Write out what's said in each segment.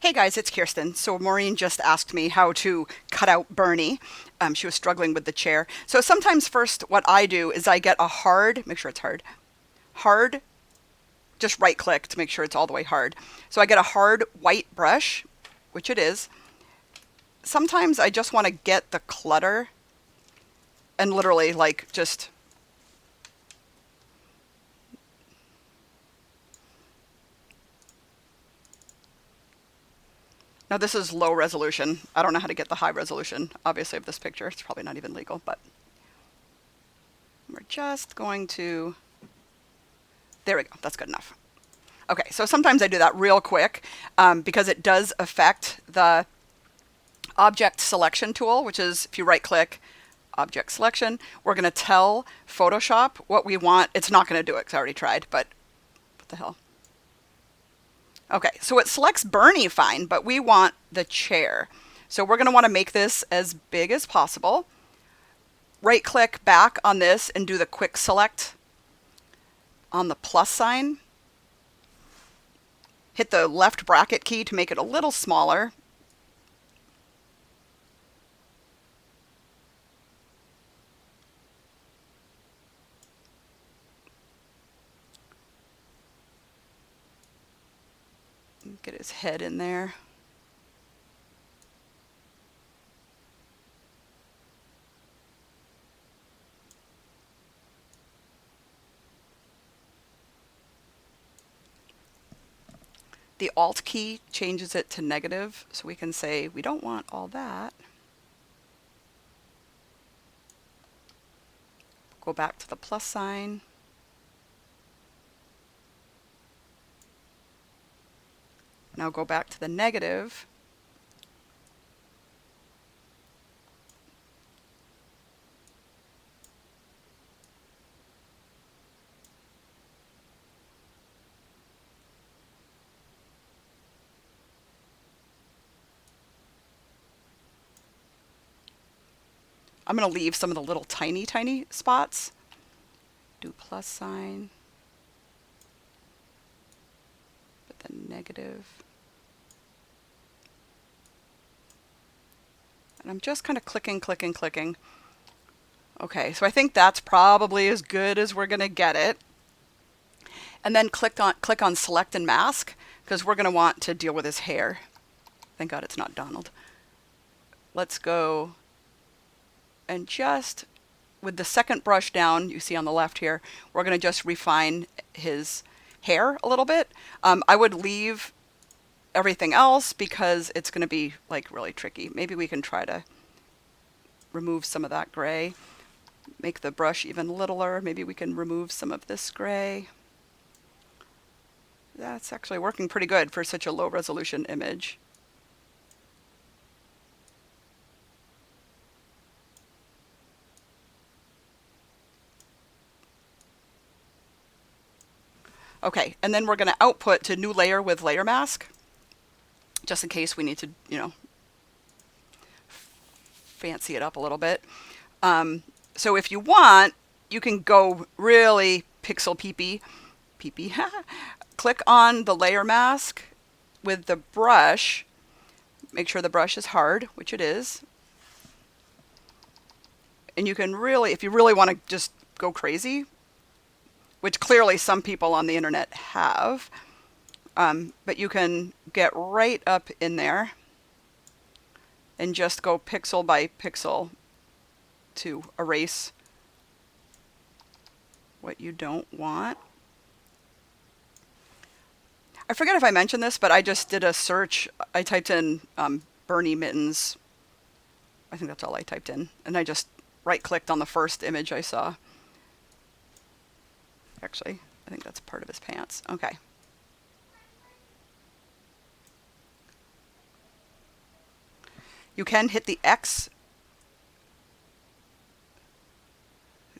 Hey guys, it's Kirsten. So Maureen just asked me how to cut out Bernie. She was struggling with the chair. So sometimes first what I do is I get a hard, make sure it's hard, just right click to make sure it's all the way hard. So I get a hard white brush, which it is. Sometimes I just want to get the clutter and literally like just now this is low resolution. I don't know how to get the high resolution, obviously, of this picture. It's probably not even legal, but we're just going to, there we go. That's good enough. Okay, so sometimes I do that real quick because it does affect the object selection tool, which is if you right click, object selection, we're going to tell Photoshop what we want. It's not going to do it because I already tried, but what the hell? Okay, so it selects Bernie fine, but we want the chair. So we're going to want to make this as big as possible. Right click back on this and do the quick select on the plus sign. Hit the left bracket key to make it a little smaller. Get his head in there. The Alt key changes it to negative, so we can say we don't want all that. Go back to the plus sign. Now go back to the negative. I'm going to leave some of the little tiny spots. Do plus sign. Put the negative. And I'm just kind of clicking. Okay, so I think that's probably as good as we're going to get it. And then click on select and mask because we're going to want to deal with his hair. Thank God it's not Donald. Let's go and just with the second brush down, you see on the left here, we're going to just refine his hair a little bit. I would leave everything else because it's going to be like really tricky. Maybe we can try to remove some of that gray, make the brush even littler. Maybe we can remove some of this gray. That's actually working pretty good for such a low resolution image. Okay, and then we're going to output to new layer with layer mask, just in case we need to, fancy it up a little bit. So if you want, you can go really pixel peepee, click on the layer mask with the brush. Make sure the brush is hard, which it is. And you can really, if you really want to just go crazy, which clearly some people on the internet have, but you can get right up in there and just go pixel by pixel to erase what you don't want. I forget if I mentioned this, but I just did a search. I typed in Bernie mittens. I think that's all I typed in. And I just right-clicked on the first image I saw. Actually, I think that's part of his pants. Okay. You can hit the X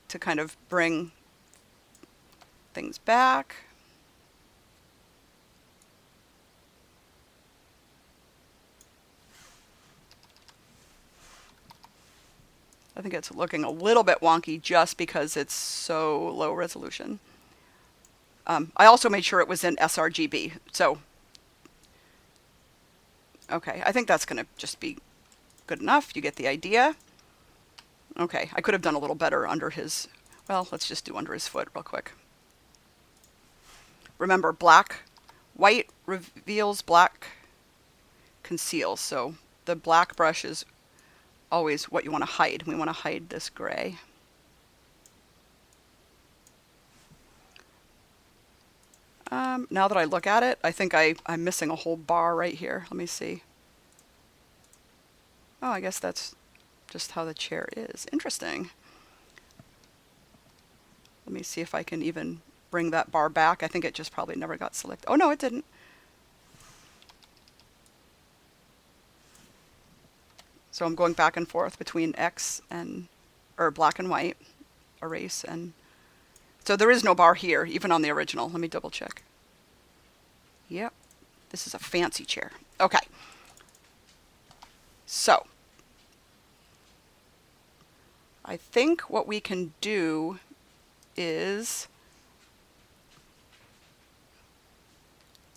to kind of bring things back. I think it's looking a little bit wonky just because it's so low resolution. I also made sure it was in sRGB. So Okay, I think that's going to just be good enough. You get the idea. Okay, I could have done a little better under his, well, let's just do under his foot real quick. Remember, white reveals, black conceals. So the black brush is always what you want to hide. We want to hide this gray. Now that I look at it, I think I'm missing a whole bar right here. Let me see. Oh, I guess that's just how the chair is. Interesting. Let me see if I can even bring that bar back. I think it just probably never got selected. Oh, no, it didn't. So I'm going back and forth between X and, or black and white, erase, and so there is no bar here, even on the original. Let me double check. Yep, this is a fancy chair. Okay, so I think what we can do is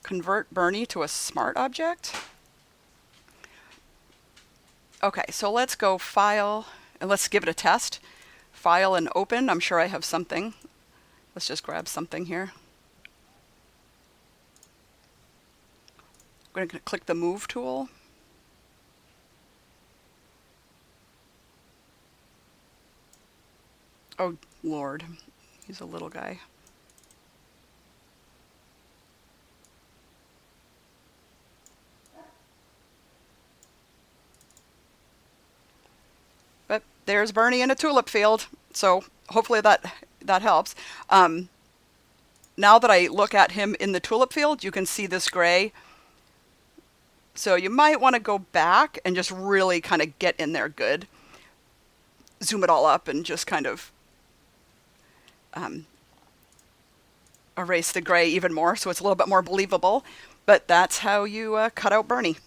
convert Bernie to a smart object. Okay, so let's go File, and let's give it a test. File and Open. I'm sure I have something. Let's just grab something here. I'm going to click the Move tool. Oh, Lord. He's a little guy. But there's Bernie in a tulip field. So hopefully that helps. Now that I look at him in the tulip field, you can see this gray. So you might want to go back and just really kind of get in there good. Zoom it all up and just kind of erase the gray even more so it's a little bit more believable. But that's how you cut out Bernie.